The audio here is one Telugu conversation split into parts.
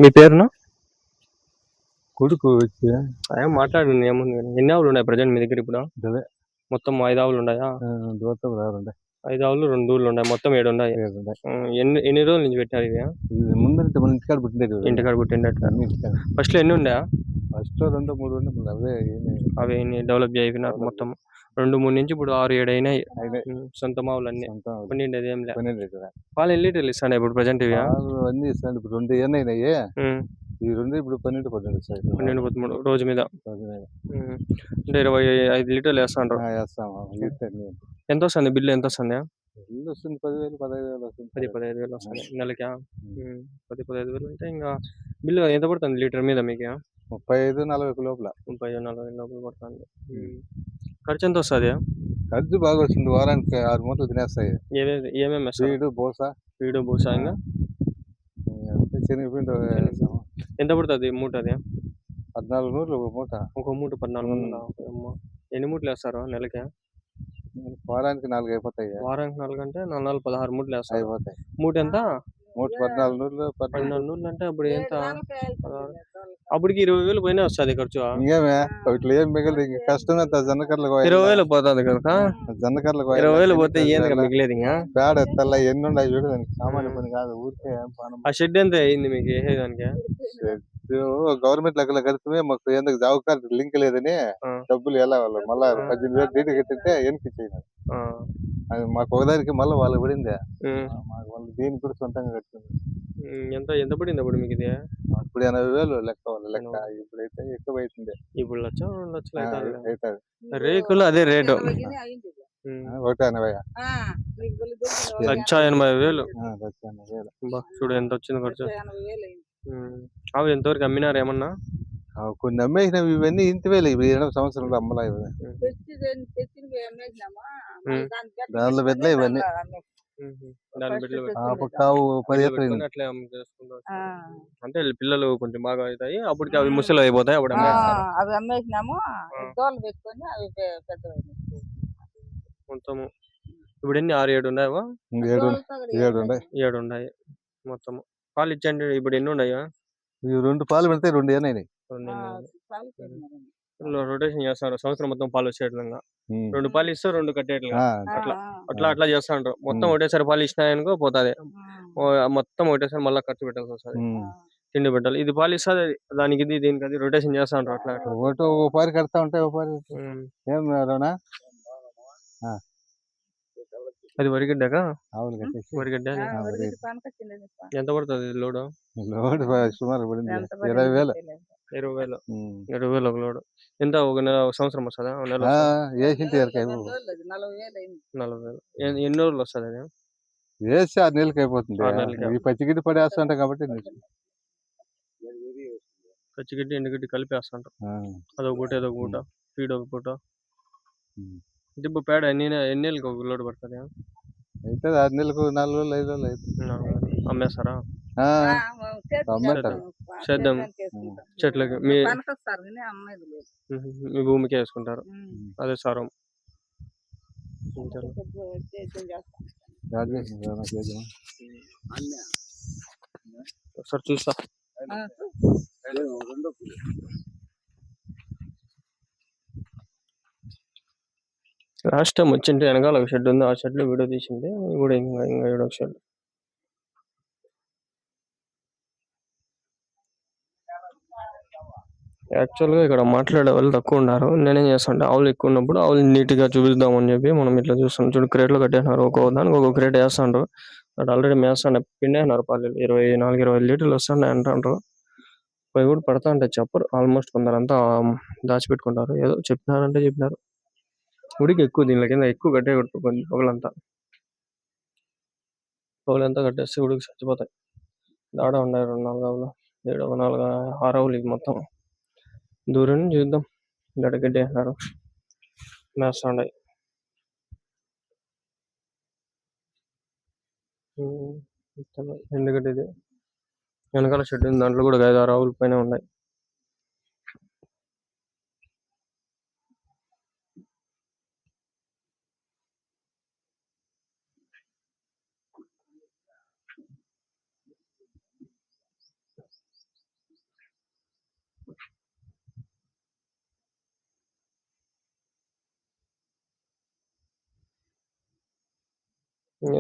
మీ పేరును? కొడుకు వచ్చి అదేం మాట్లాడండి ఏముంది గాని. ఎన్ని ఆవులు ఉన్నాయి ప్రజెంట్ మీ దగ్గర ఇప్పుడు? అదే మొత్తం 5 ఆవులు ఉన్నాయా? దూరతో రారండి 5 ఆవులు 2 దూడలు ఉన్నాయి. మొత్తం 7 ఉన్నాయి. ఎన్ని రోజుల నుంచి పెట్టారు ఇవి? ఇది ముందంటే మన ఇంటికాడ పుట్టిండేది ఇంటికాడ పుట్టిండట. ఇంటికాడ ఫస్ట్ లో ఎన్ని ఉండయా? ఫస్ట్ 2 3 ఉండే మళ్ళీ అవే అవి డెవలప్ అయిపోయినారు మొత్తం. 2 3 నుంచి ఇప్పుడు 6 7 అయినాయి. సొంత ఆవులు అన్ని. కొనిండేది ఏం లే. పాలు ఎన్ని లీటర్లు ఇస్తాను ఇప్పుడు ప్రజెంట్ ఇవి? అన్ని ఇస్తాను ఇప్పుడు 2 అయినాయి. ఈ 2 ఇప్పుడు 12 ఇస్తాయి. 12 13 రోజు మీద. అంటే 25 లీటర్లు వేస్తాండ్రు. ఎంత వస్తుంది బిల్లు? ఎంత వస్తుంది? బిల్లు వస్తుంది 10,000 15,000 వస్తుంది. 10-15,000 వస్తుంది నెలకా? 10-15,000 అంటే ఇంకా బిల్లు ఎంత పడుతుంది లీటర్ మీద మీకు? 35-40 లోపల. 35-40 లోపల పడుతుంది. ఖర్చు ఎంత వస్తుంది? ఖర్చు బాగా వస్తుంది. వారానికి 6 మూటలు తినేస్తాయి. ఏమేమి వేస్తారు? ఫీడు బూసా ఇంకా శనగపిండి. ఎంత పడుతుంది మూట? అది 14 నూరులు ఒక మూట. ఒక మూట 1400. ఎన్ని మూటలు వేస్తారు నెలకి? వారానికి 4 అయిపోతాయి. వారానికి 4 అంటే 4 16 మూటలు వేస్తారు. అయిపోతాయి. మూట ఎంత? మూట 14 నూరులు. 12 నూరులు అంటే అప్పుడు ఎంత? అప్పటికి 20,000 పైన వస్తుంది ఖర్చు. ఇంకేమే ఇట్లా ఏం మిగిలింది? ఇంకా కష్టం ఎంత జొన్నకర్లకు 20,000 పోతుంది కదా. జొన్నకర్లకు 20,000 పోతే ఏంది మిగిలేదు? ఇంకా పేడ ఎత్తల్లా ఎన్ని ఉన్నాయి చూడు. దానికి సామాన్య పని కాదు. ఊరికే ఆ షెడ్ ఎంత అయింది మీకు వేసేదానికి? గవర్నమెంట్ లెక్కలో కడితే మాకు ఎందుకు జాబ్ లింక్ లేదని డబ్బులు ఎలా వాళ్ళు మళ్ళా 18,000 డీటీ కట్టితే వెనక్కి చేయను. అది మాకు ఒకదానికి మళ్ళీ వాళ్ళకి పడింది. మాకు వాళ్ళు దీనికి కూడా సొంతంగా కట్టింది. ఎంత పడింది అప్పుడు మీకు ఇది? అప్పుడు 80,000 లెక్క. ఇప్పుడైతే ఎక్కువ అవుతుంది. ఇప్పుడు 1,00,000 2 లక్షలు అవుతుంది. రేకులు అదే రేటు 180. 1,80,000. చూడు ఎంత వచ్చింది ఖర్చు. అవి ఎంతవరకు అమ్మినారు ఏమన్నా? కొన్ని అమ్మేసినాం. ఇవన్నీ ఇంటివేలే. ఇవి 8 సంవత్సరాలు అమ్మలా. దానిలో పెద్ద ఇవన్నీ అంటే పిల్లలు కొంచెం బాగా అవుతాయి. అప్పటికి అవి ముసలు అయిపోతాయి. అప్పుడు అవి అమ్మేసినాము. దోలు పెట్టుకొని అవి మొత్తం ఇప్పుడు ఎన్ని 6-7 ఉన్నాయా? 7 ఉన్నాయి మొత్తం. పాలు ఇచ్చండి ఇప్పుడు ఎన్ని ఉన్నాయా? 2 పాలు పెడితే 2 ఏనాయి. రొటేషన్ చేస్తారు సంవత్సరం మొత్తం పాలు వచ్చేట్లుగా. 2 పాలు ఇస్తే 2 కట్టేట్లుగా అట్లా చేస్తాండ్రు. మొత్తం ఒకటేసారి పాలు ఇచ్చినాయనుకో పోతాది. మొత్తం ఒకటేసారి మళ్ళీ ఖర్చు పెట్టాల్సి వస్తుంది. తిండి పెట్టాలి. ఇది పాలు ఇస్తుంది దానికి దీనికి అది రొటేషన్ చేస్తాండ్రు. అట్లా ఒక పారి కడతా ఉంటాయి. అది వరిగడ్డగా? వరిగడ్డ. ఎంత పడుతుంది లోడు? సుమారు పడింది 20,000. 20,000 ఒక లోడు. ఎంత ఒక నెల సంవత్సరం వస్తుందా? 40,000. ఎన్ని రోజులు వస్తుంది అది? వేసి 6 నెలలకి అయిపోతుంది. ఈ పచ్చిగిడ్డి పడేస్తుంటాం కాబట్టి పచ్చిగడ్డి ఎండుగడ్డి కలిపి వేస్తుంటాం. అదొక పూట ఏదొక పూట ఫీడ్ ఒక పూట. దిబ్బ పేడ ఎన్ని నెలలకు ఒక లోడ్ పడుతుంది? అయితే 6 నెలలకు 4 రోజులు 5 రోజులు అయితే అమ్మేస్తారా? చేద్దాం. చెట్లకి మీ భూమికి వేసుకుంటారు. అదే సారం. ఒకసారి చూస్తా. లాస్ట్ టైం వచ్చింటే వెనకాల ఒక షెడ్ ఉంది. ఆ షెడ్ లో వీడియో తీసింది. ఇప్పుడు ఇంకా షెడ్. యాక్చువల్గా ఇక్కడ మాట్లాడే వాళ్ళు తక్కువ ఉన్నారు. నేనేం చేస్తానంటే ఆవులు ఎక్కువ ఉన్నప్పుడు ఆవులు నీట్గా చూపిద్దామని చెప్పి మనం ఇట్లా చూస్తాం. చూడు క్రేట్లో కట్టేసినారు. దానికి ఒక క్రేట్ వేస్తాండ్రు. అటు ఆల్రెడీ మేస్తాను పిండేసినారు. పాలు 24-25 లీటర్లు వస్తున్నాయి అంటారు. అవి కూడా పడతా ఉంటాయి. చెప్పరు ఆల్మోస్ట్ కొందరంతా దాచిపెట్టుకుంటారు. ఏదో చెప్పినారంటే చెప్పినారు. ఉడికి ఎక్కువ దీనిలో కింద ఎక్కువ కట్టే కొట్టుకుంది పొగలంతా కట్టేస్తే ఉడికి చచ్చిపోతాయి. దాడ ఉన్నాయి 2-4 ఆవులు. 6 ఆవులు ఇవి మొత్తం. దూరం నుంచి చూద్దాం. గడ్డి వేసినారు మేస్తాండాయి. ఎండుగడ్డి ఇది. వెనకాల షెడ్ ఉంది. దాంట్లో కూడా 5-6 ఆవుల పైన ఉన్నాయి.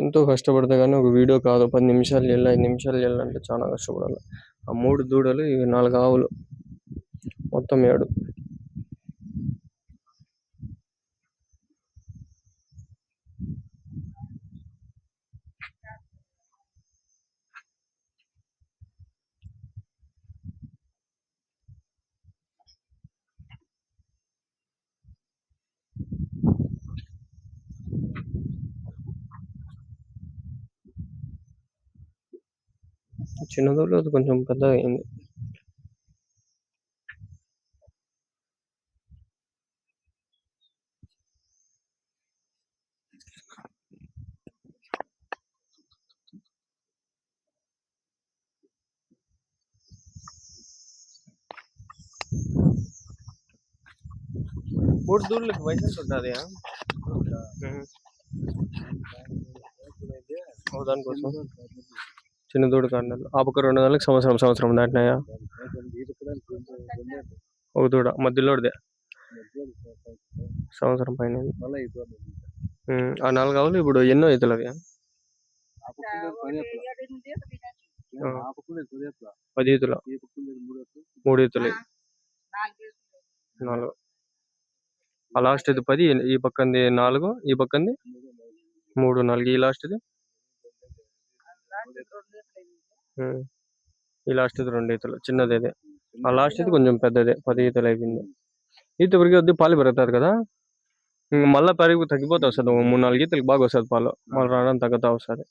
ఎంతో కష్టపడితే గానీ ఒక వీడియో కాదు. 10 నిమిషాలు చేయాలి, 5 నిమిషాలు చేయాలంటే చాలా కష్టపడాలి. ఆ 3 దూడలు, ఇవి 4 ఆవులు, మొత్తం 7. చిన్న దూడలు అది కొంచెం పెద్దగా అయింది. మూడు దూడలకు వయసు ఎంత ఉంటుంది? దానికోసం చిన్న దూడ కాండాలు ఆ పక్క 2 నెలలకు సంవత్సరం దాటినాయా? ఒక దూడ మధ్యలోదే సంవత్సరం పైన. ఆ 4 ఆవులు ఇప్పుడు ఎన్నో అవుతుంది అవి? 10 ఈతులు, 3 ఈతులు, 4. ఆ లాస్ట్ ఇది 10, ఈ పక్కంది 4, ఈ పక్కంది 3, 4. ఈ లాస్ట్ ఇది ఈ లాస్ట్ ఇది 2 ఈతలు, చిన్నది ఇది. ఆ లాస్ట్ ఇది కొంచెం పెద్దదే, 10 ఈతలు అయిపోయింది. ఈత పెరిగి వద్దు పాలు పెరుగుతుంది కదా, మళ్ళీ పెరిగి తగ్గిపోతా వస్తుంది. 3-4 ఈతలకు బాగా వస్తుంది పాలు, మళ్ళీ రావడం తగ్గుతా వస్తుంది.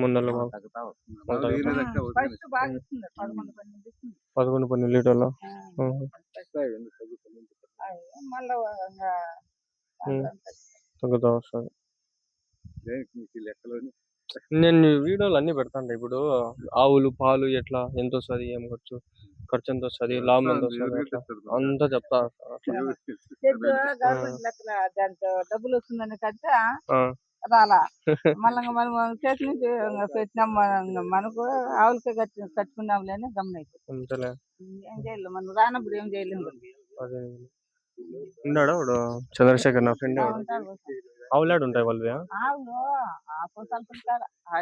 3 నెలలు బాగా 11-12 లీటర్లు తగ్గుతా వస్తుంది. నేను వీడియోలు అన్ని పెడతాను. ఇప్పుడు ఆవులు పాలు ఎట్లా, ఎంత వస్తుంది, ఏం ఖర్చు ఎంత వస్తుంది, లాభం ఎంత వస్తుంది, అంతా చెప్తా. దాంట్లో డబ్బులు వస్తుందని కట్టా రాలా, మళ్ళీ మనం చేతి నుంచి పెట్టినాం. మనకు ఆవులకే కట్టుకున్నాంలే అని గమనైపోతుంది. ఏం చేయలేము, మనం రానప్పుడు ఏం చేయలేము. ఉన్నాడు వాడు చంద్రశేఖర్, నా ఫ్రెండ్. ఆవులాడు ఉంటాయి వాళ్ళవి? ఆవులు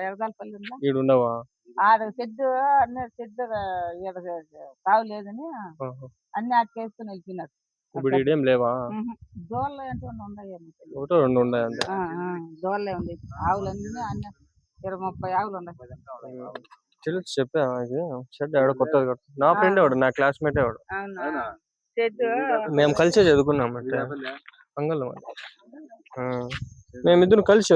ఎడదాలపల్లి ఈడు ఉండవా? ఆడ చెట్టు చెట్టు తావులేదని అన్ని ఆటకేసుకుని వెళ్ళిపోయినారు. ఇప్పుడు ఈడేం లేవా? దోళ్ళు ఏంటో ఉన్నాయేమో, ఒకటో 2 ఉన్నాయి అంతే. దోళ్ళే ఉంది. ఆవులన్నీ అన్ని 20-30 ఆవులు ఉన్నాయి. తెలుసు, చెప్పా షెడ్ ఆడ కొత్తది కడుతుంది. నా ఫ్రెండ్ వాడు, నా క్లాస్మేట్ వాడు. మేము కలిసే చదువుకున్నాం అంటే అంగల్లో. మేమిద్దరు కలిసి